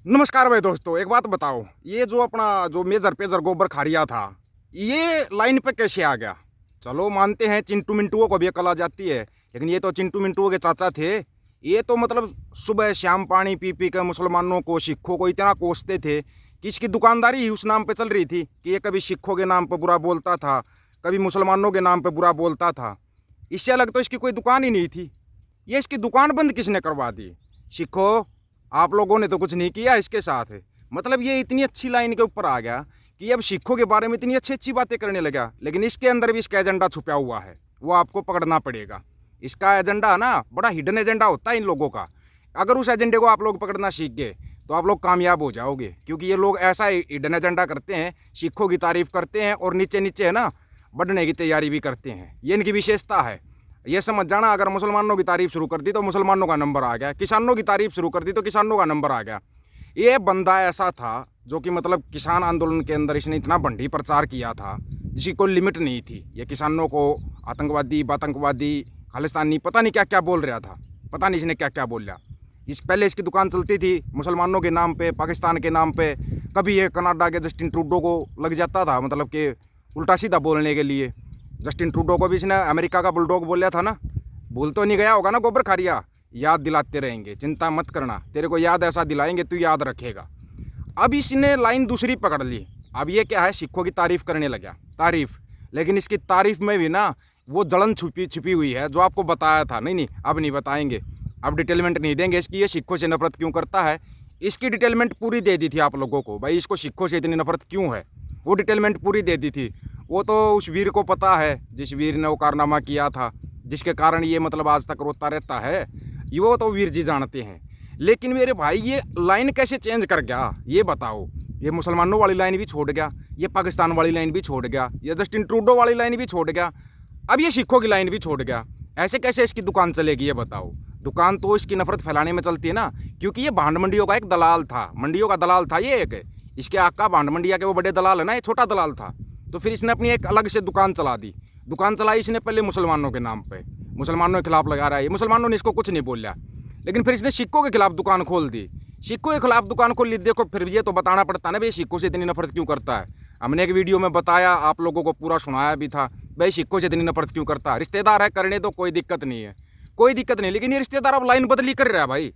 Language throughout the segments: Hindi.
नमस्कार भाई दोस्तों, एक बात बताओ, ये जो अपना जो मेजर पेजर गोबर खारिया था, ये लाइन पे कैसे आ गया? चलो मानते हैं चिंटू मिंटुओं को भी अकल आ जाती है, लेकिन ये तो चिंटू मिंटुओं के चाचा थे। ये तो मतलब सुबह शाम पानी पी पी कर मुसलमानों को, सिखों को इतना कोसते थे कि इसकी दुकानदारी ही उस नाम पे चल रही थी कि ये कभी सिखों के नाम पे बुरा बोलता था, कभी मुसलमानों के नाम पे बुरा बोलता था। इससे अलग तो इसकी कोई दुकान ही नहीं थी। ये इसकी दुकान बंद किसने करवा दी? सिखो, आप लोगों ने तो कुछ नहीं किया इसके साथ। मतलब ये इतनी अच्छी लाइन के ऊपर आ गया कि अब सिखों के बारे में इतनी अच्छी अच्छी बातें करने लगा, लेकिन इसके अंदर भी इसका एजेंडा छुपा हुआ है, वो आपको पकड़ना पड़ेगा। इसका एजेंडा ना बड़ा हिडन एजेंडा होता है इन लोगों का। अगर उस एजेंडे को आप लोग पकड़ना सीख गए तो आप लोग कामयाब हो जाओगे, क्योंकि ये लोग ऐसा हिडन एजेंडा करते हैं, सिखों की तारीफ करते हैं और नीचे नीचे है ना बढ़ने की तैयारी भी करते हैं। ये इनकी विशेषता है। ये समझ जाना, अगर मुसलमानों की तारीफ शुरू कर दी तो मुसलमानों का नंबर आ गया, किसानों की तारीफ शुरू कर दी तो किसानों का नंबर आ गया। ये बंदा ऐसा था जो कि मतलब किसान आंदोलन के अंदर इसने इतना भंडी प्रचार किया था जिसकी कोई लिमिट नहीं थी। ये किसानों को आतंकवादी, बातंकवादी, खालिस्तानी, पता नहीं क्या क्या बोल रहा था, पता नहीं इसने क्या क्या बोल रहा। इस पहले इसकी दुकान चलती थी मुसलमानों के नाम पे, पाकिस्तान के नाम पे। कभी ये कनाडा के जस्टिन ट्रूडो को लग जाता था, मतलब कि उल्टा सीधा बोलने के लिए। जस्टिन ट्रूडो को भी इसने अमेरिका का बुलडॉग बोला था ना। भूल तो नहीं गया होगा ना गोबर खारिया? याद दिलाते रहेंगे, चिंता मत करना, तेरे को याद ऐसा दिलाएंगे तू याद रखेगा। अब इसने लाइन दूसरी पकड़ ली। अब ये क्या है, सिखों की तारीफ करने लगा, तारीफ। लेकिन इसकी तारीफ में भी ना वो जलन छुपी छिपी हुई है जो आपको बताया था। नहीं नहीं, अब नहीं बताएंगे, अब डिटेलमेंट नहीं देंगे इसकी ये सिखों से नफरत क्यों करता है। इसकी डिटेलमेंट पूरी दे दी थी आप लोगों को, भाई इसको सिखों से इतनी नफरत क्यों है, वो डिटेलमेंट पूरी दे दी थी। वो तो उस वीर को पता है जिस वीर ने वो कारनामा किया था, जिसके कारण ये मतलब आज तक रोता रहता है, ये वो तो वीर जी जानते हैं। लेकिन मेरे भाई ये लाइन कैसे चेंज कर गया ये बताओ? ये मुसलमानों वाली लाइन भी छोड़ गया, ये पाकिस्तान वाली लाइन भी छोड़ गया, ये जस्टिन ट्रूडो वाली लाइन भी छोड़ गया, अब ये सिखों की लाइन भी छोड़ गया। ऐसे कैसे इसकी दुकान चलेगी ये बताओ? दुकान तो इसकी नफरत फैलाने में चलती है ना, क्योंकि ये भांड मंडियों का एक दलाल था, मंडियों का दलाल था ये एक। इसके आका भांड मंडिया के वो बड़े दलाल है ना, ये छोटा दलाल था। तो फिर इसने अपनी एक अलग से दुकान चला दी। दुकान चलाई इसने पहले मुसलमानों के नाम पे, मुसलमानों के खिलाफ लगा रहा है। मुसलमानों ने इसको कुछ नहीं बोला, लेकिन फिर इसने सिखों के खिलाफ दुकान खोल दी। सिखों के खिलाफ दुकान खोल ली। देखो फिर ये तो बताना पड़ता ना भाई सिखों से इतनी नफरत क्यों करता है। हमने एक वीडियो में बताया, आप लोगों को पूरा सुनाया भी था, भाई सिखों से इतनी नफरत क्यों करता है। रिश्तेदार है, करने तो कोई दिक्कत नहीं है, कोई दिक्कत नहीं। लेकिन ये रिश्तेदार अब लाइन बदली कर रहा है भाई,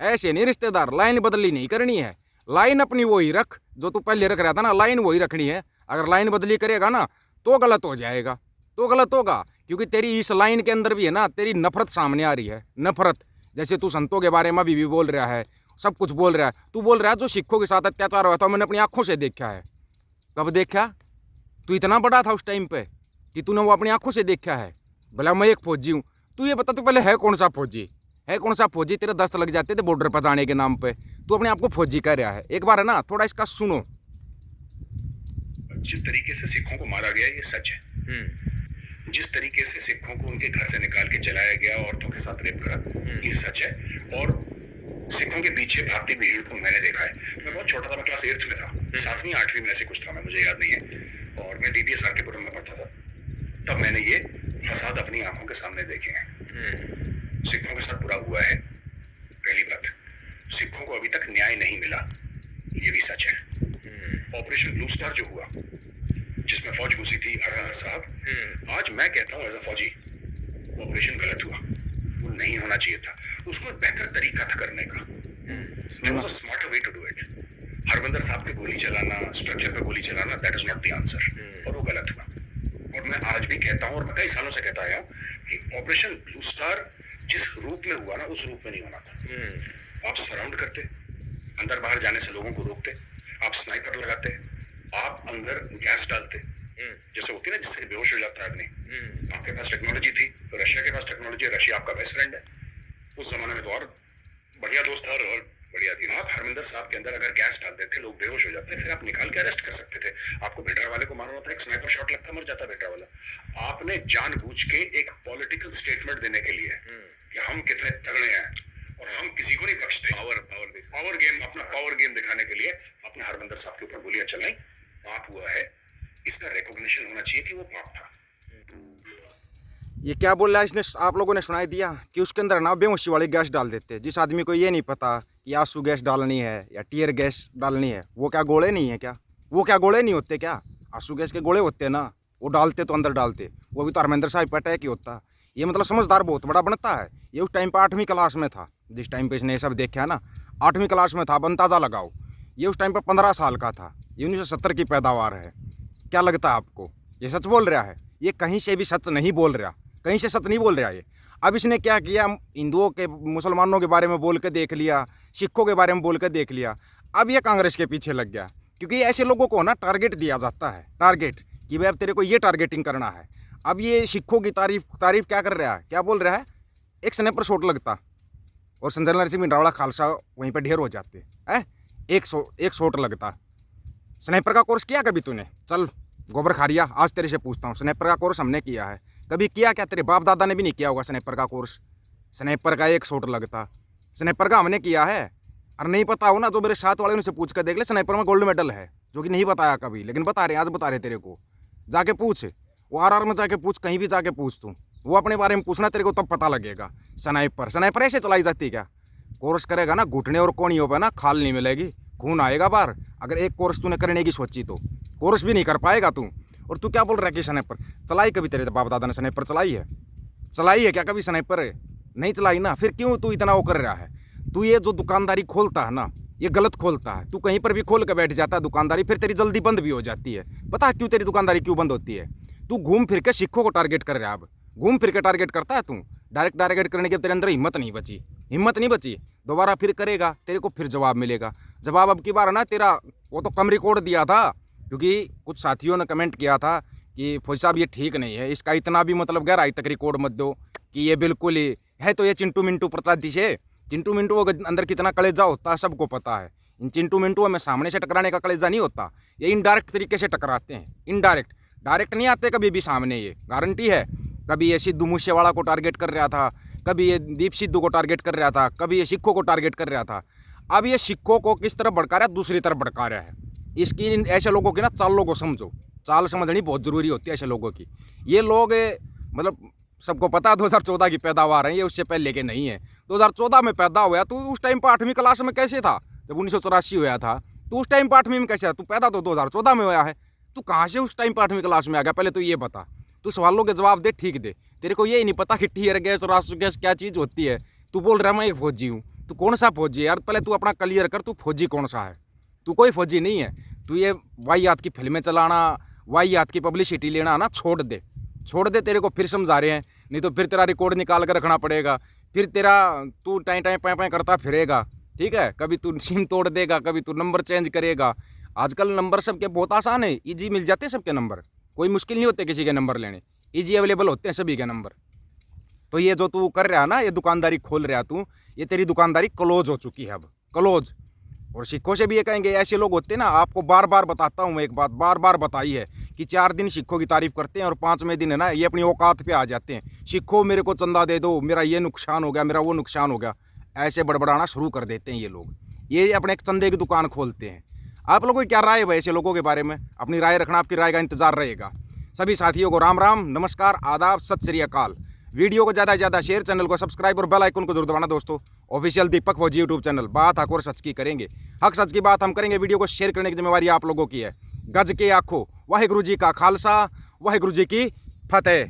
ऐसे नहीं रिश्तेदार, लाइन बदली नहीं करनी है। लाइन अपनी वही रख जो तू पहले रख रहा था ना, लाइन वही रखनी है। अगर लाइन बदली करेगा ना तो गलत हो जाएगा, तो गलत होगा, क्योंकि तेरी इस लाइन के अंदर भी है ना तेरी नफरत सामने आ रही है, नफरत। जैसे तू संतों के बारे में भी बोल रहा है, सब कुछ बोल रहा है। तू बोल रहा है जो सिखों के साथ अत्याचार हुआ था मैंने अपनी आंखों से देखा है। कब देखा? तू इतना बड़ा था उस टाइम पे कि तूने वो अपनी आंखों से देखा है। भला मैं एक फौजी हूँ, तू ये बता तू पहले है कौन सा फौजी, है कौन सा फौजी? तेरे दस्त लग जाते थे बॉर्डर पर जाने के नाम पे, तू अपने आप को फौजी कह रहा है। एक बार है ना थोड़ा इसका सुनो। जिस तरीके से सिखों को मारा गया ये सच है। जिस तरीके से सिखों को उनके घर से निकाल के चलाया गया, औरतों के साथ रेप करा, ये सच है। और सिखों के पीछे भागती भीड़ को मैंने देखा है। मैं बहुत छोटा था, मैं क्लास 8th में था, 7वीं 8वीं में ऐसे कुछ था, मैं मुझे याद नहीं है। और मैं डीपीएस आरकेपुरम में पढ़ता था, तब मैंने ये फसाद अपनी आंखों के सामने देखे हैं। सिखों के साथ बुरा हुआ है, पहली बात। सिखों को अभी तक न्याय नहीं मिला, ये भी सच है। ऑपरेशन ब्लू स्टार जो हुआ, जिसमें फौज घुसी थी हरमंदर साहब, आज मैं कहता हूं एज अ फौजी, वो ऑपरेशन गलत हुआ, वो नहीं होना चाहिए था। उसको एक बेहतर तरीका था करने का। There was a smarter way to do it. Harmandir साहब पे गोली चलाना, स्ट्रक्चर पे गोली चलाना, that is not the answer, और वो गलत हुआ। और मैं आज भी कहता हूं, और मैं कई सालों से कहता आया कि ऑपरेशन ब्लू स्टार जिस रूप में हुआ ना, उस रूप में नहीं होना था। आप सराउंड करते, अंदर बाहर जाने से लोगों को रोकते, आप स्नाइपर लगाते, आप अंदर गैस डालते, जैसे होती है ना जिससे बेहोश हो जाता है आदमी। आपके पास टेक्नोलॉजी थी, रशिया के पास टेक्नोलॉजी है, रशिया आपका बेस्ट फ्रेंड है। उस जमाने में तो और बढ़िया दोस्त था और बढ़िया थी। आप हरमिंदर साहब के अंदर अगर गैस डालते थे, लोग बेहोश हो जाते, फिर आप निकाल के अरेस्ट कर सकते थे। आपको भिंडरा वाले को मारना था, एक स्नाइपर शॉट लगता, मर जाता भिंडरा वाला। आपने जानबूझ के एक पॉलिटिकल स्टेटमेंट देने के लिए कि हम कितने तगड़े हैं और हम किसी को नहीं बख्शते, पावर गेम, अपना पावर गेम दिखाने के लिए आपने हरमिंदर साहब के ऊपर गोलियां चलाई। पाप हुआ है, इसका रिकॉग्निशन होना चाहिए कि वो पाप था। ये क्या बोल रहा है इसने? आप लोगों ने सुनाई दिया कि उसके अंदर ना बेहोशी वाली गैस डाल देते। जिस आदमी को ये नहीं पता कि आंसू गैस डालनी है या टीयर गैस डालनी है, वो क्या गोले नहीं है क्या? वो क्या गोले नहीं होते क्या? आंसू गैस के गोले होते हैं ना, वो डालते तो अंदर डालते, वो भी तो हरमेंद्र साहब पे अटैक ही होता। ये मतलब समझदार बहुत बड़ा बनता है। ये उस टाइम पे 8वीं क्लास में था, जिस टाइम पे इसने ये सब देखा ना, 8वीं क्लास में था। अब अंदाज़ा लगाओ, ये उस टाइम पे 15 साल का था। ये 1970 की पैदावार है। क्या लगता है आपको ये सच बोल रहा है? ये कहीं से भी सच नहीं बोल रहा, कहीं से सच नहीं बोल रहा ये। अब इसने क्या किया, हिंदुओं के मुसलमानों के बारे में बोल के देख लिया, सिखों के बारे में बोल के देख लिया। अब ये कांग्रेस के पीछे लग गया, क्योंकि ऐसे लोगों को ना टारगेट दिया जाता है, टारगेट कि भाई अब तेरे को ये टारगेटिंग करना है। अब ये सिखों की तारीफ क्या कर रहा है, क्या बोल रहा है? एक स्नैपर शॉट लगता और संजय लाल सिंह भिंडरावाला खालसा वहीं पर ढेर हो जाते हैं। एक शॉट लगता। स्नैपर का कोर्स किया कभी तूने? चल गोबर खारिया, आज तेरे से पूछता हूँ, स्नैपर का कोर्स हमने किया है, कभी किया क्या? तेरे बाप दादा ने भी नहीं किया होगा स्नैपर का कोर्स। स्नैपर का एक शॉट लगता, स्नैपर का हमने किया है। और नहीं पता हो ना तो मेरे साथ वाले उनसे पूछ कर देख ले, स्नैपर में गोल्ड मेडल है, जो कि नहीं बताया कभी, लेकिन बता रहे आज बता रहे तेरे को। जाके पूछ, वो आर में जाके पूछ, कहीं भी जाके पूछ तू, वो अपने बारे में पूछना, तेरे को तब पता लगेगा। स्नाइपर ऐसे चलाई जाती है क्या? कोर्स करेगा ना घुटने और कोनियों पर ना खाल नहीं मिलेगी, खून आएगा बाहर। अगर एक कोर्स तूने करने की सोची तो कोर्स भी नहीं कर पाएगा तू। और तू क्या बोल रहा है कि स्नाइपर चलाई? कभी तेरे बाप दादा ने स्नाइपर चलाई है? चलाई है क्या कभी स्नाइपर? नहीं चलाई ना, फिर क्यों तू इतना वो कर रहा है? तू ये जो दुकानदारी खोलता है ना, ये गलत खोलता है। तू कहीं पर भी खोल के बैठ जाता है दुकानदारी, फिर तेरी जल्दी बंद भी हो जाती है। पता है क्यों तेरी दुकानदारी क्यों बंद होती है? तू घूम फिर के सिखों को टारगेट कर रहा है। अब घूम फिर के टारगेट करता है तू। डायरेक्ट टारगेट करने के तेरे अंदर हिम्मत नहीं बची। दोबारा फिर करेगा, तेरे को फिर जवाब मिलेगा। जवाब अब की बार ना तेरा वो तो कम रिकॉर्ड दिया था, क्योंकि कुछ साथियों ने कमेंट किया था कि फौजी साहब ये ठीक नहीं है, इसका इतना भी मतलब गहराई तक रिकॉर्ड मत दो कि ये बिल्कुल ही है। तो ये चिंटू मिंटू प्रसादी से, चिंटू मिंटू के अंदर कितना कलेजा होता है सबको पता है। इन चिंटू मिंटू में सामने से टकराने का कलेजा नहीं होता, ये इनडायरेक्ट तरीके से टकराते हैं। इनडायरेक्ट, डायरेक्ट नहीं आते कभी भी सामने, ये गारंटी है। कभी ये सिद्धू मूसेवाला को टारगेट कर रहा था, कभी ये दीप सिद्धू को टारगेट कर रहा था, कभी ये सिखों को टारगेट कर रहा था। अब ये सिखों को किस तरफ भड़का रहा है? दूसरी तरफ भड़का रहा है। इसकी ऐसे लोगों की ना चालों को समझो, चाल समझनी बहुत ज़रूरी होती है ऐसे लोगों की। ये लोग मतलब सबको पता है 2014 की पैदावार है, ये उससे पहले के नहीं है। 2014 में पैदा हुआ, तो उस टाइम पर 8वीं क्लास में कैसे था? जब 1984 हुआ था तो उस टाइम पर 8वीं में कैसे था? तू पैदा तो 2014 में हुआ है, तू कहाँ से उस टाइम पर 8वीं क्लास में आ गया? पहले तो ये बता। तू सवालों के जवाब दे, ठीक दे। तेरे को ये ही नहीं पता कि टीयर गैस और आंसू गैस क्या चीज़ होती है। तू बोल रहा है मैं एक फौजी हूँ, तू कौन सा फौजी है यार? पहले तू अपना क्लियर कर, तू फौजी कौन सा है? तू कोई फौजी नहीं है। तू ये वाहियात की फिल्में चलाना, वाहियात की पब्लिसिटी लेना ना छोड़ दे, तेरे को फिर समझा रहे हैं। नहीं तो फिर तेरा रिकॉर्ड निकाल कर रखना पड़ेगा, फिर तेरा तू टाइम पैं करता फिरेगा। ठीक है, कभी तू सिम तोड़ देगा, कभी तू नंबर चेंज करेगा। आजकल नंबर सबके बहुत आसान है, ईजी मिल जाते हैं सबके नंबर, कोई मुश्किल नहीं होते किसी के नंबर लेने, ईजी अवेलेबल होते हैं सभी के नंबर। तो ये जो तू कर रहा है ना, ये दुकानदारी खोल रहा तू, ये तेरी दुकानदारी क्लोज हो चुकी है अब, क्लोज। और सिखों से भी ये कहेंगे, ऐसे लोग होते हैं ना, आपको बार बार बताता हूँ मैं एक बात, बार बार बताई है कि 4 दिन सिखों की तारीफ करते हैं और 5वें दिन है ना ये अपनी औकात पे आ जाते हैं। सिखों मेरे को चंदा दे दो, मेरा ये नुकसान हो गया, मेरा वो नुकसान हो गया, ऐसे बड़बड़ाना शुरू कर देते हैं ये लोग। ये अपने एक चंदे की दुकान खोलते हैं। आप लोगों की क्या राय है भाई ऐसे लोगों के बारे में? अपनी राय रखना, आपकी राय का इंतजार रहेगा। सभी साथियों को राम राम, नमस्कार, आदाब, सत श्री अकाल। वीडियो को ज़्यादा से ज़्यादा शेयर, चैनल को सब्सक्राइब और बेल आइकन को जरूर दबाना दोस्तों। ऑफिशियल दीपक फौजी यूट्यूब चैनल, बात हक और सच की करेंगे, हक सच की बात हम करेंगे। वीडियो को शेयर करने की जिम्मेवारी आप लोगों की है। गज के आखो, वाहिगुरु जी का खालसा, वाहिगुरु जी की फतेह।